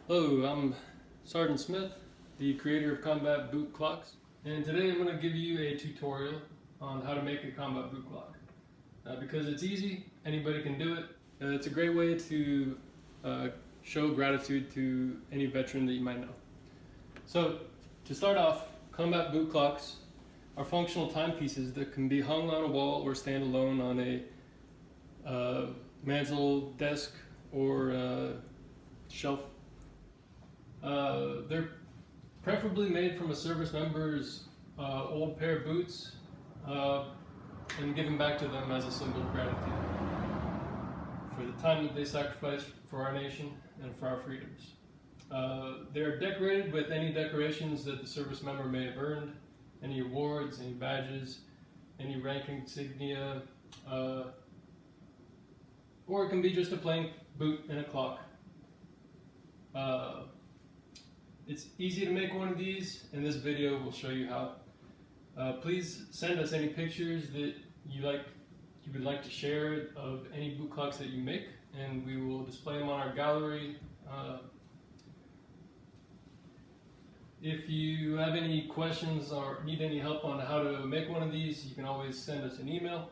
Hello, I'm Sergeant Smith, the creator of Combat Boot Clocks, and today I'm going to give you a tutorial on how to make a combat boot clock. Because it's easy, anybody can do it. It's a great way to show gratitude to any veteran that you might know. So, to start off, combat boot clocks are functional timepieces that can be hung on a wall or stand alone on a mantle, desk, or shelf. They're preferably made from a service member's old pair of boots and given back to them as a symbol of gratitude for the time that they sacrificed for our nation and for our freedoms. They're decorated with any decorations that the service member may have earned, any awards, any badges, any rank insignia, or it can be just a plain boot and a clock. It's easy to make one of these, and this video will show you how. Please send us any pictures that you would like to share of any boot clocks that you make, and we will display them on our gallery. If you have any questions or need any help on how to make one of these, you can always send us an email.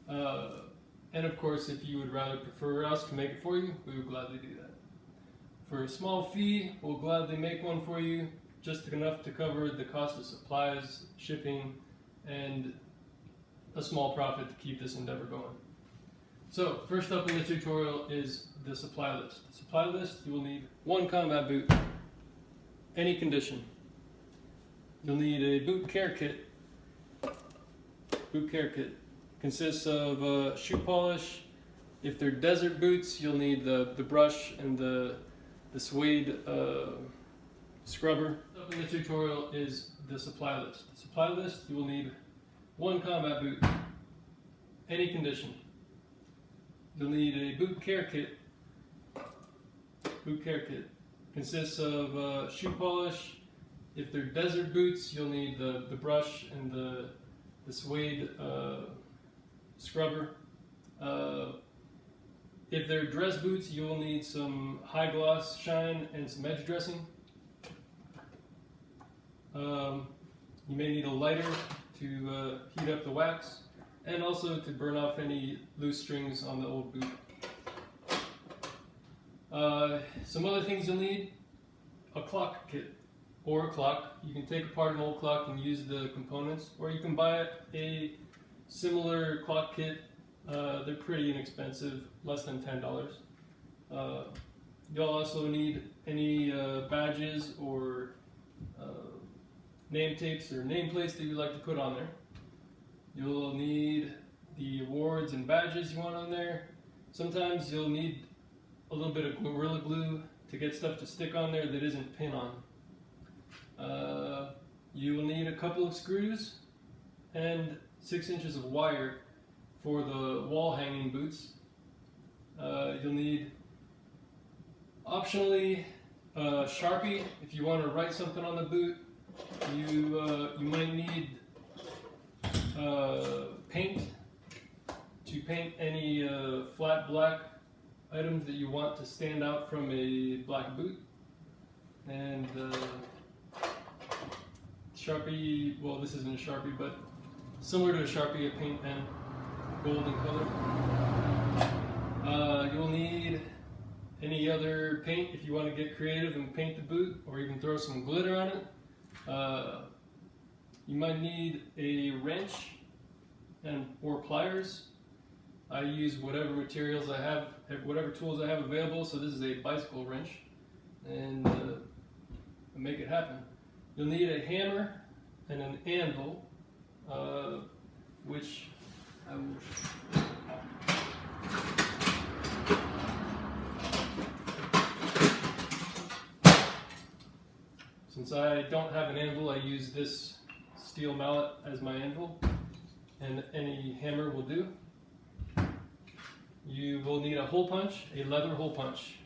And of course, if you would rather prefer us to make it for you, we would gladly do that. For a small fee, we'll gladly make one for you, just enough to cover the cost of supplies, shipping, and a small profit to keep this endeavor going. So, first up in the tutorial is the supply list. The supply list, you will need one combat boot, any condition. You'll need a boot care kit. Boot care kit consists of shoe polish. If they're desert boots, you'll need the brush and the suede scrubber. Up in the tutorial is the supply list. The supply list, you will need one combat boot, any condition. You'll need a boot care kit. Boot care kit consists of shoe polish. If they're desert boots, you'll need the brush and the suede scrubber. If they're dress boots, you will need some high gloss shine and some edge dressing. You may need a lighter to heat up the wax, and also to burn off any loose strings on the old boot. Some other things you'll need: a clock kit, or a clock. You can take apart an old clock and use the components, or you can buy a similar clock kit. They're pretty inexpensive, less than $10. You'll also need any badges or name tapes or nameplates that you'd like to put on there. You'll need the awards and badges you want on there. Sometimes you'll need a little bit of Gorilla Glue to get stuff to stick on there that isn't pin on. You will need a couple of screws and 6 inches of wire for the wall hanging boots. You'll need, optionally, Sharpie if you want to write something on the boot. You might need paint to paint any flat black items that you want to stand out from a black boot. And Sharpie, well, this isn't a Sharpie, but similar to a Sharpie, a paint pen, golden color. You'll need any other paint if you want to get creative and paint the boot, or even throw some glitter on it. You might need a wrench or pliers. I use whatever materials I have, whatever tools I have available. So this is a bicycle wrench, and make it happen. You'll need a hammer and an anvil, which I will. Since I don't have an anvil, I use this steel mallet as my anvil, and any hammer will do. You will need a hole punch, a leather hole punch.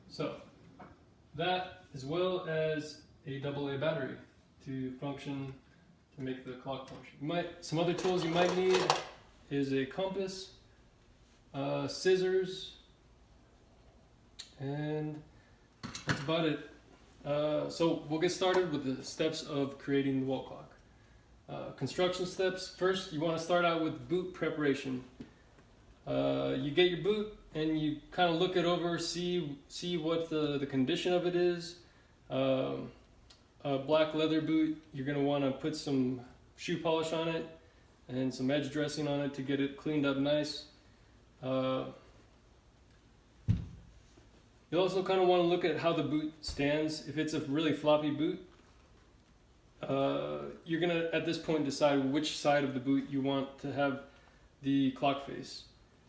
So that, as well as a AA battery to function, to make the clock function. Some other tools you might need is a compass, scissors, and that's about it. So we'll get started with the steps of creating the wall clock. Construction steps. First, you want to start out with boot preparation. You get your boot and you kind of look it over, see what the condition of it is. A black leather boot, you're going to want to put some shoe polish on it and some edge dressing on it to get it cleaned up nice. You also kind of want to look at how the boot stands. If it's a really floppy boot, you're going to at this point decide which side of the boot you want to have the clock face.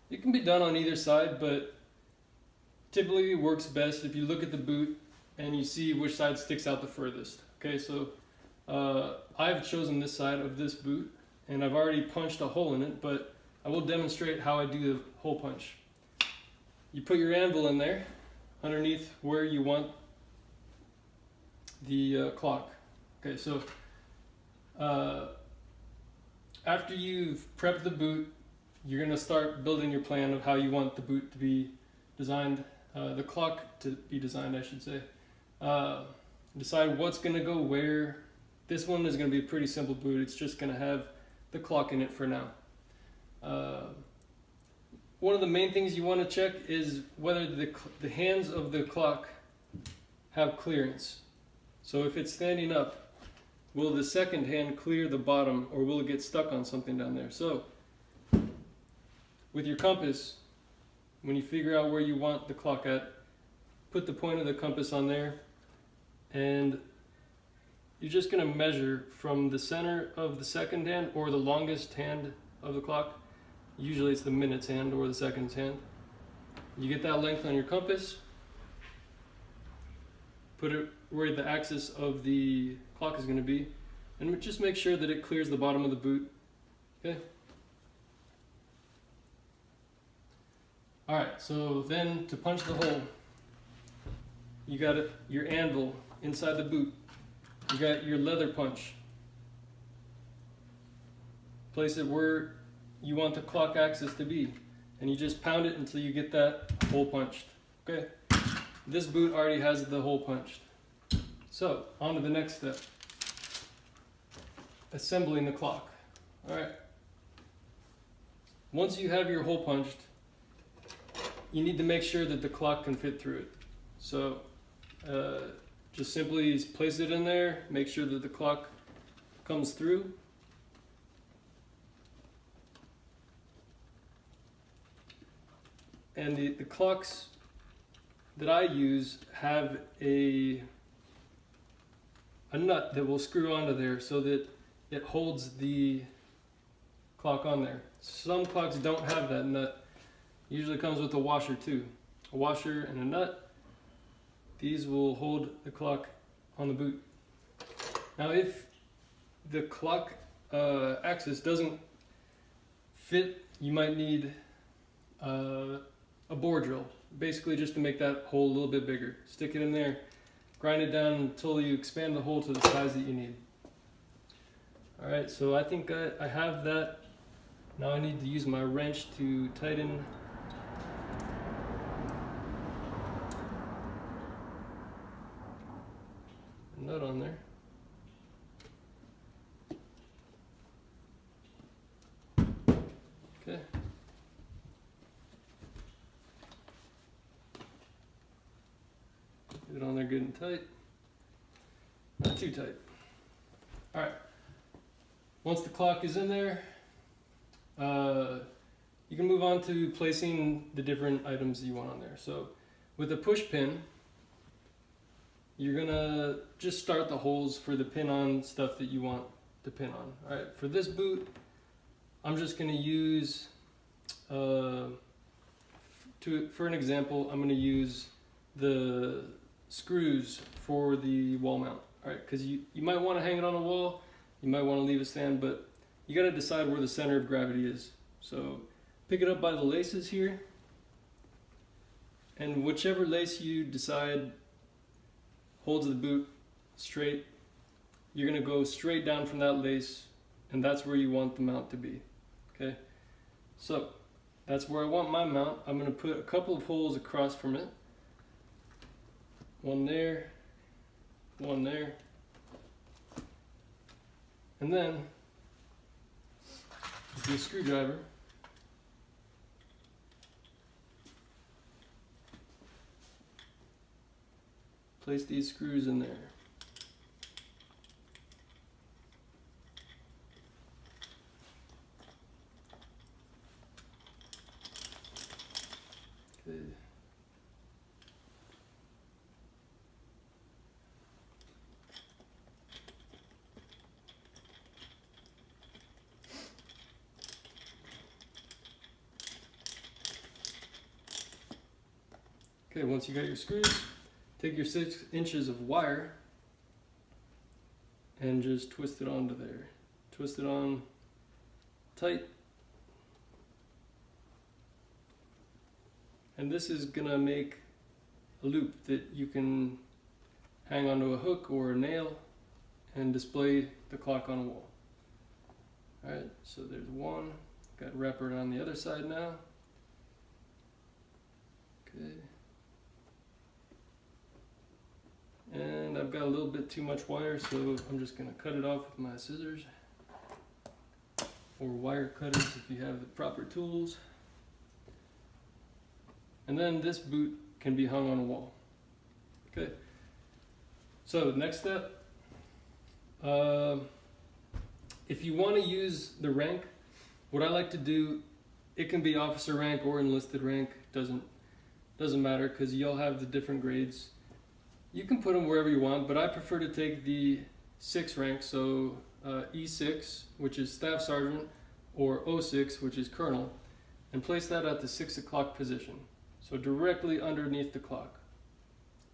It can be done on either side, but typically it works best if you look at the boot and you see which side sticks out the furthest. Okay, so I've chosen this side of this boot and I've already punched a hole in it, but I will demonstrate how I do the hole punch. You put your anvil in there underneath where you want the clock. Okay, so after you've prepped the boot, you're going to start building your plan of how you want the boot to be designed, the clock to be designed, I should say. Decide what's going to go where. This one is going to be a pretty simple boot. It's just going to have the clock in it for now. One of the main things you want to check is whether the hands of the clock have clearance. So if it's standing up, will the second hand clear the bottom, or will it get stuck on something down there? So with your compass, when you figure out where you want the clock at, put the point of the compass on there, and you're just going to measure from the center of the second hand or the longest hand of the clock. Usually it's the minutes hand or the seconds hand. You get that length on your compass, put it where the axis of the clock is going to be, and just make sure that it clears the bottom of the boot. Okay. Alright, so then to punch the hole, you got your anvil inside the boot. You got your leather punch. Place it where you want the clock axis to be, and you just pound it until you get that hole punched. Okay, this boot already has the hole punched. So on to the next step, assembling the clock. All right, once you have your hole punched, you need to make sure that the clock can fit through it. So just simply place it in there, make sure that the clock comes through. And the clocks that I use have a nut that will screw onto there so that it holds the clock on there. Some clocks don't have that nut. Usually comes with a washer too. A washer and a nut. These will hold the clock on the boot. Now if the clock axis doesn't fit, you might need a bore drill, basically just to make that hole a little bit bigger. Stick it in there, grind it down until you expand the hole to the size that you need. Alright, so I think I have that. Now I need to use my wrench to tighten the nut on there. Okay. Get it on there good and tight. Not too tight. Alright. Once the clock is in there, you can move on to placing the different items you want on there. So with a push pin, you're gonna just start the holes for the pin on stuff that you want to pin on. Alright, for this boot, I'm just gonna use, for an example, I'm gonna use the screws for the wall mount. Alright, because you might want to hang it on a wall, you might want to leave it stand, but you got to decide where the center of gravity is. So pick it up by the laces here, and whichever lace you decide holds the boot straight, you're going to go straight down from that lace, and that's where you want the mount to be. Okay, so That's where I want my mount. I'm going to put a couple of holes across from it. One there, one there. And then, with the screwdriver, place these screws in there. Okay. Okay, once you got your screws, take your 6 inches of wire and just twist it onto there. Twist it on tight. And this is gonna make a loop that you can hang onto a hook or a nail and display the clock on a wall. Alright, so there's one. Got to wrap it on the other side now. Okay. And I've got a little bit too much wire, so I'm just going to cut it off with my scissors. Or wire cutters if you have the proper tools. And then this boot can be hung on a wall. Okay. So next step, if you want to use the rank, what I like to do, it can be officer rank or enlisted rank, doesn't matter, because you'll have the different grades. You can put them wherever you want, but I prefer to take the 6 rank, so E6, which is staff sergeant, or O6, which is colonel, and place that at the 6 o'clock position, so directly underneath the clock.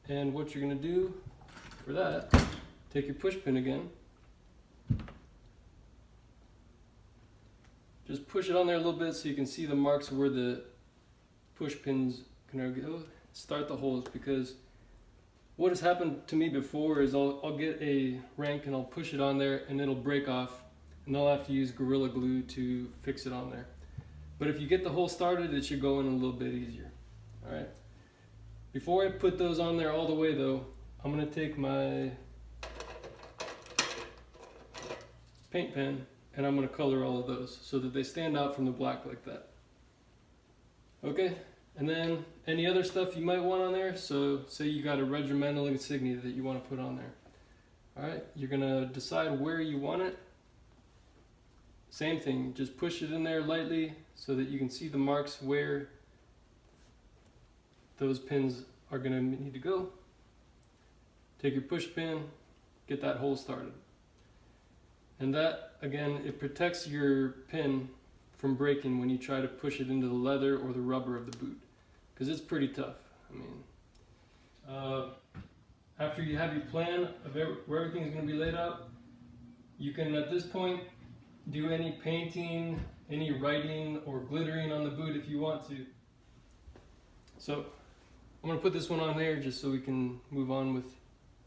And what you're going to do for that, take your push pin again, just push it on there a little bit so you can see the marks where the push pins can go. Start the holes, because what has happened to me before is I'll get a rank and I'll push it on there and it'll break off, and I'll have to use Gorilla Glue to fix it on there. But if you get the hole started, it should go in a little bit easier. Alright. Before I put those on there all the way though, I'm going to take my paint pen and I'm going to color all of those so that they stand out from the black like that. Okay, and then any other stuff you might want on there, so say you got a regimental insignia that you want to put on there. Alright, you're going to decide where you want it. Same thing, just push it in there lightly so that you can see the marks where those pins are going to need to go. Take your push pin, get that hole started. And that, again, it protects your pin from breaking when you try to push it into the leather or the rubber of the boot, because it's pretty tough. I mean, after you have your plan of where everything's going to be laid out, you can at this point do any painting, any writing or glittering on the boot if you want to. So I'm going to put this one on there just so we can move on with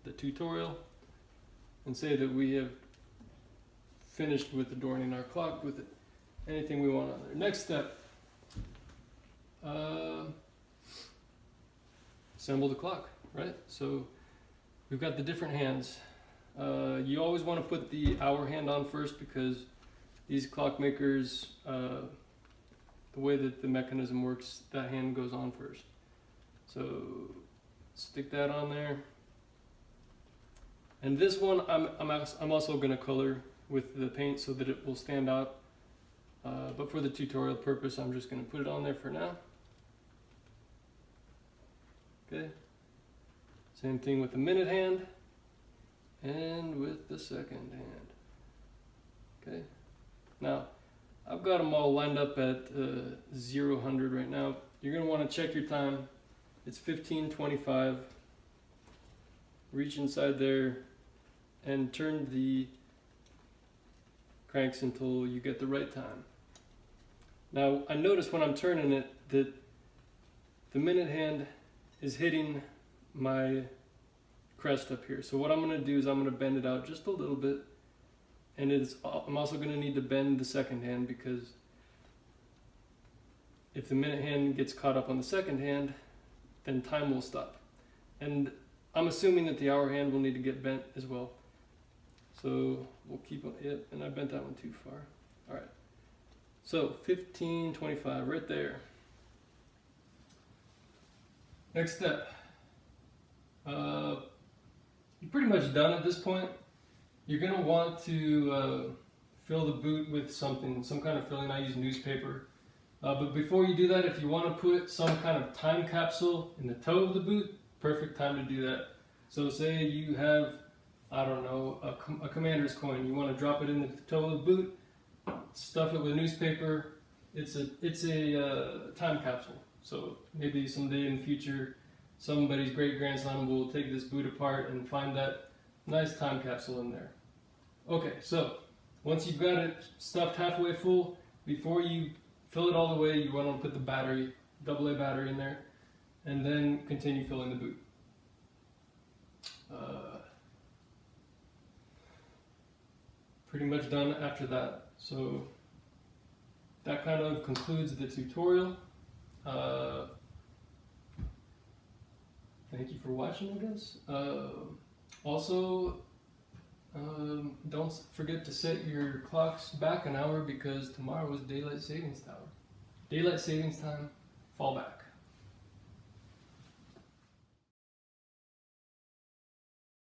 the tutorial and say that we have finished with adorning our clock with anything we want on there. Next step, assemble the clock, right? So we've got the different hands. You always want to put the hour hand on first, because these clockmakers, the way that the mechanism works, that hand goes on first. So stick that on there. And this one I'm also going to color with the paint so that it will stand out. But for the tutorial purpose, I'm just going to put it on there for now. Okay. Same thing with the minute hand and with the second hand. Okay. Now, I've got them all lined up at 0-100 right now. You're going to want to check your time. It's 15:25. Reach inside there and turn the cranks until you get the right time. Now, I notice when I'm turning it that the minute hand is hitting my crest up here. So what I'm going to do is I'm going to bend it out just a little bit, and I'm also going to need to bend the second hand, because if the minute hand gets caught up on the second hand, then time will stop. And I'm assuming that the hour hand will need to get bent as well. So we'll keep on it, and I bent that one too far. All right. So 15:25 right there. Next step. You're pretty much done at this point. You're gonna want to fill the boot with something, some kind of filling. I use newspaper. But before you do that, if you want to put some kind of time capsule in the toe of the boot, perfect time to do that. So say you have, I don't know, a commander's coin. You want to drop it in the toe of the boot, stuff it with newspaper. It's a time capsule. So maybe someday in the future, somebody's great-grandson will take this boot apart and find that nice time capsule in there. Okay, so once you've got it stuffed halfway full, before you fill it all the way, you want to put the battery, AA battery in there, and then continue filling the boot. Pretty much done after that. So that kind of concludes the tutorial. Thank you for watching, I guess. Also, don't forget to set your clocks back an hour because tomorrow is daylight savings time. Daylight savings time, fall back.